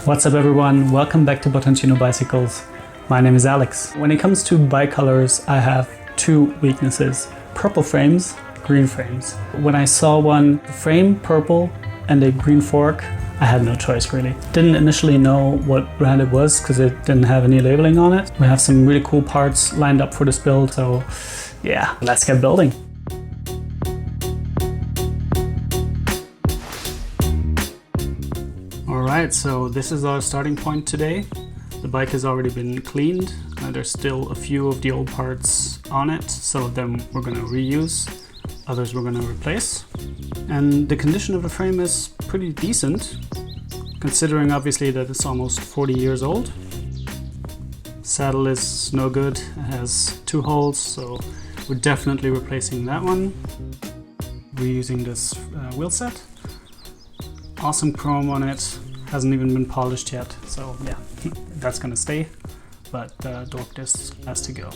What's up everyone, welcome back to Bottantino Bicycles. My name is Alex. When it comes to bike colors, I have two weaknesses: purple frames, green frames. When I saw one frame purple and a green fork, I had no choice really. Didn't initially know what brand it was because it didn't have any labeling on it. We have some really cool parts lined up for this build, so yeah, let's get building. Alright, so this is our starting point today. The bike has already been cleaned. There's still a few of the old parts on it. Some of them we're going to reuse, others we're going to replace. And the condition of the frame is pretty decent, considering obviously that it's almost 40 years old. Saddle is no good, it has two holes, so we're definitely replacing that one. Reusing this wheel set. Awesome chrome on it, hasn't even been polished yet, so yeah, that's gonna stay, but dork disc has to go.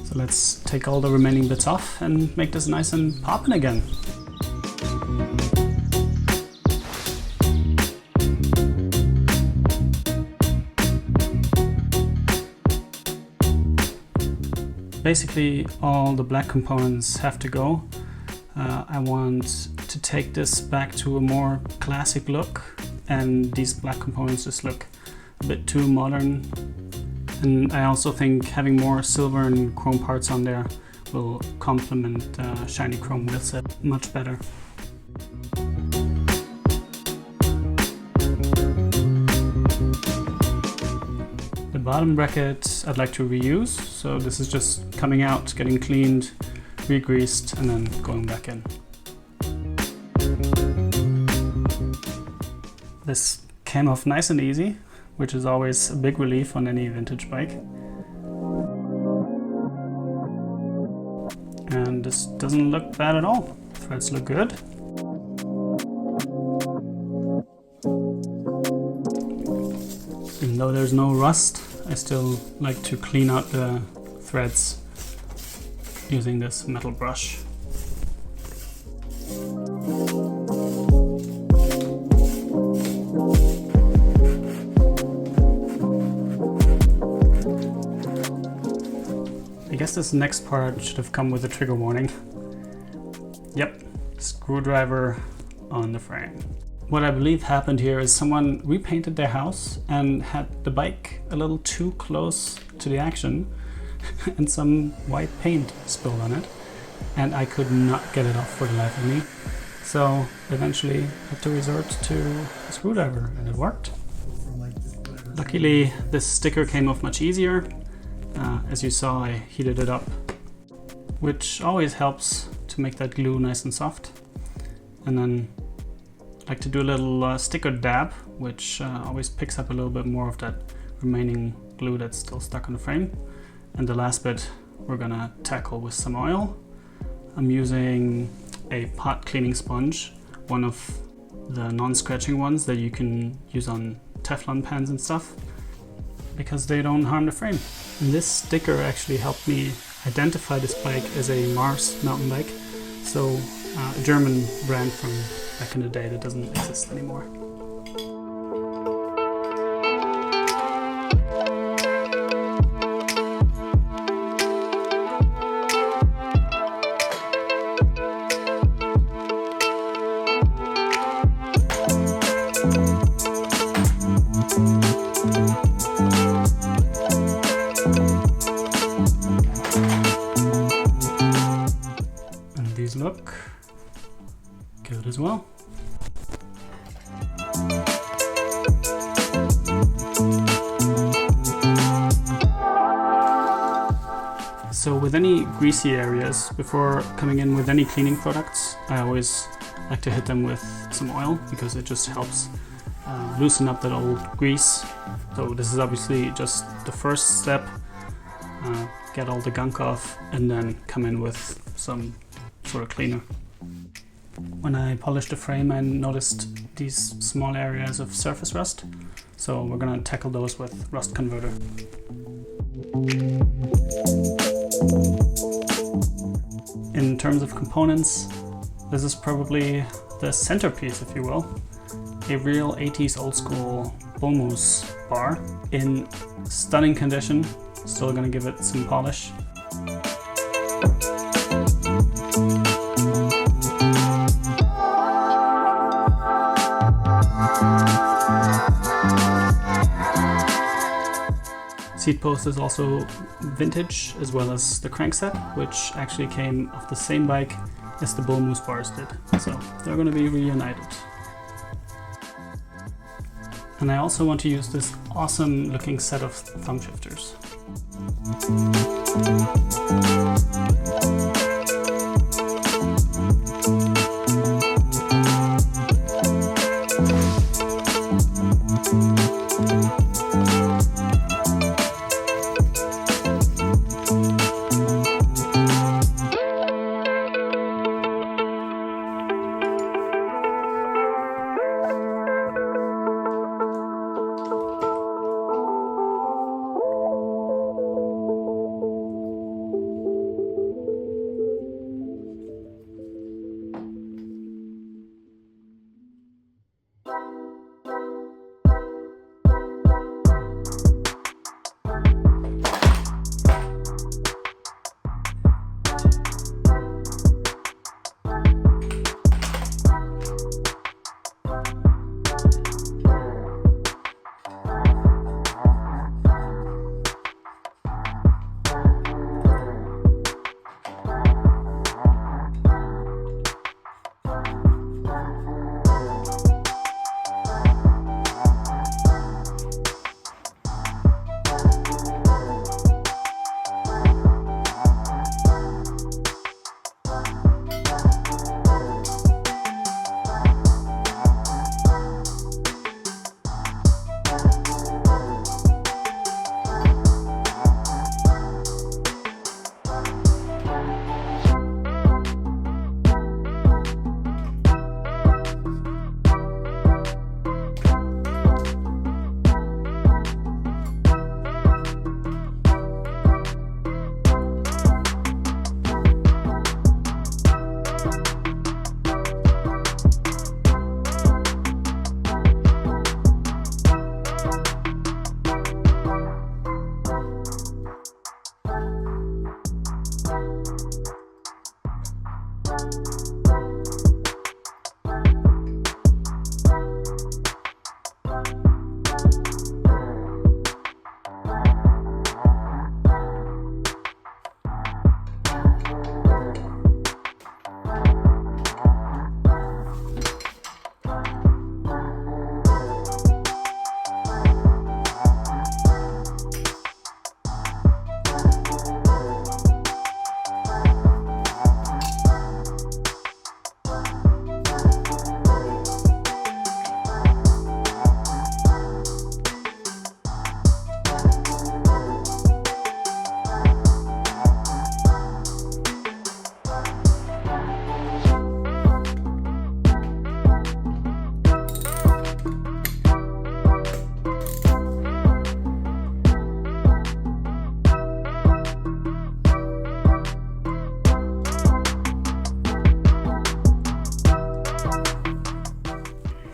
So let's take all the remaining bits off and make this nice and poppin' again. Basically all the black components have to go. I want to take this back to a more classic look, and these black components just look a bit too modern. And I also think having more silver and chrome parts on there will complement shiny chrome wheel set much better. The bottom bracket I'd like to reuse, so this is just coming out, getting cleaned, re-greased, and then going back in. This came off nice and easy, which is always a big relief on any vintage bike. And this doesn't look bad at all. Threads look good. Even though there's no rust, I still like to clean out the threads using this metal brush. I guess this next part should have come with a trigger warning. Yep, screwdriver on the frame. What I believe happened here is someone repainted their house and had the bike a little too close to the action and some white paint spilled on it, and I could not get it off for the life of me. So eventually had to resort to a screwdriver, and it worked. Luckily this sticker came off much easier. As you saw, I heated it up, which always helps to make that glue nice and soft. And then I like to do a little sticker dab, which always picks up a little bit more of that remaining glue that's still stuck on the frame. And the last bit we're gonna tackle with some oil. I'm using a pot cleaning sponge, one of the non-scratching ones that you can use on Teflon pans and stuff, because they don't harm the frame. And this sticker actually helped me identify this bike as a Mars mountain bike, so a German brand from back in the day that doesn't exist anymore. These look good as well. So with any greasy areas, before coming in with any cleaning products, I always like to hit them with some oil, because it just helps loosen up that old grease. So this is obviously just the first step, get all the gunk off, and then come in with some sort of cleaner. When I polished the frame, I noticed these small areas of surface rust, so we're gonna tackle those with rust converter. In terms of components, this is probably the centerpiece, if you will. a real 80s old school Bullmoose bar in stunning condition. Still gonna give it some polish. Seat post is also vintage, as well as the crankset, which actually came off the same bike as the Bullmoose bars did. So they're going to be reunited. And I also want to use this awesome looking set of thumb shifters.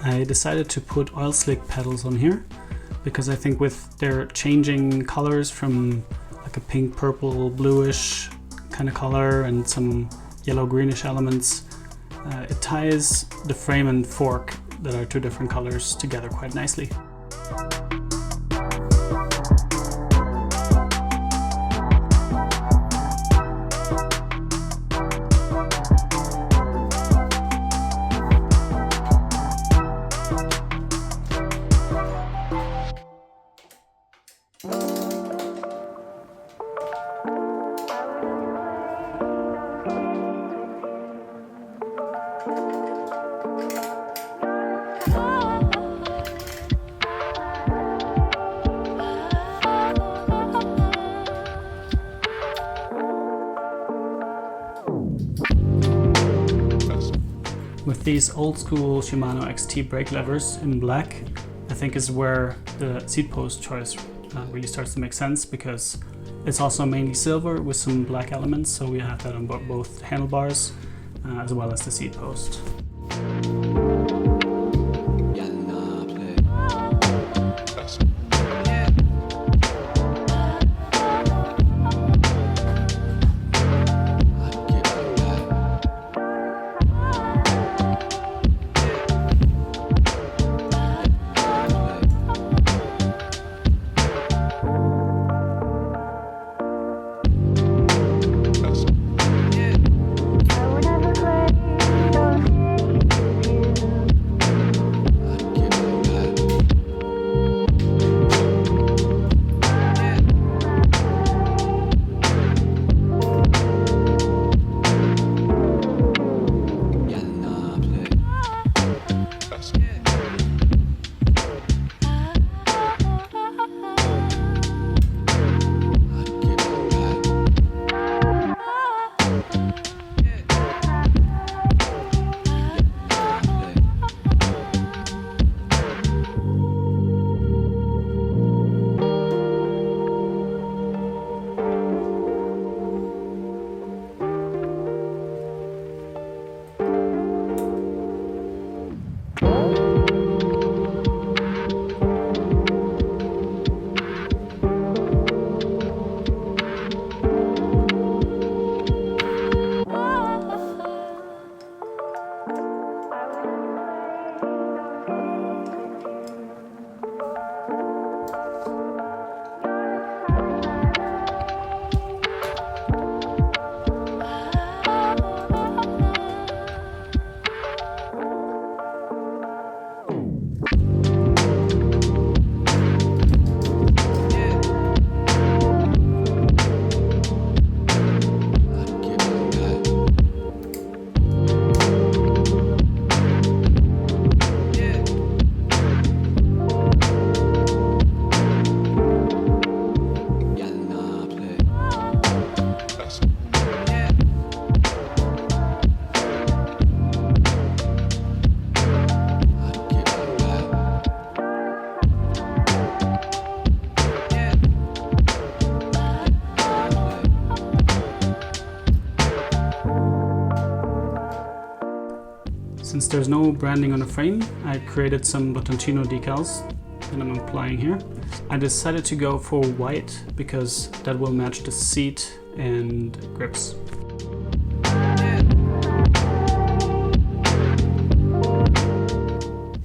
I decided to put oil slick pedals on here because I think with their changing colors from like a pink, purple, bluish kind of color and some yellow greenish elements, it ties the frame and fork that are two different colors together quite nicely. With these old school Shimano XT brake levers in black, I think is where the seat post choice really starts to make sense, because it's also mainly silver with some black elements, so we have that on both handlebars as well as the seat post. there's no branding on the frame, I created some Bottoncino decals that I'm applying here. I decided to go for white because that will match the seat and grips.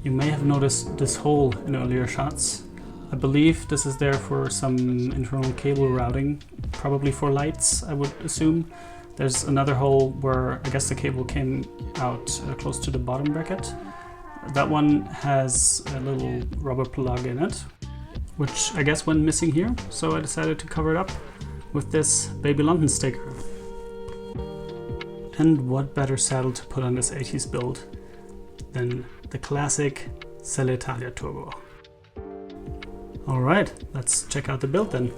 You may have noticed this hole in earlier shots. I believe this is there for some internal cable routing, probably for lights, I would assume. There's another hole where I guess the cable came out close to the bottom bracket. That one has a little rubber plug in it, which I guess went missing here, so I decided to cover it up with this Baby London sticker. And what better saddle to put on this 80s build than the classic Selle Italia Turbo. Alright, let's check out the build then.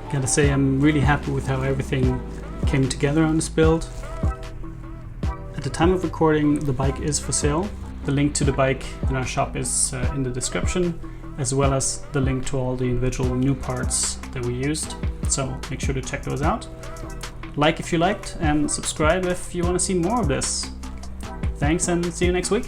Gotta say, I'm really happy with how everything came together on this build. At the time of recording, the bike is for sale. The link to the bike in our shop is in the description, as well as the link to all the individual new parts that we used. So make sure to check those out. Like if you liked, and subscribe if you want to see more of this. Thanks, and see you next week.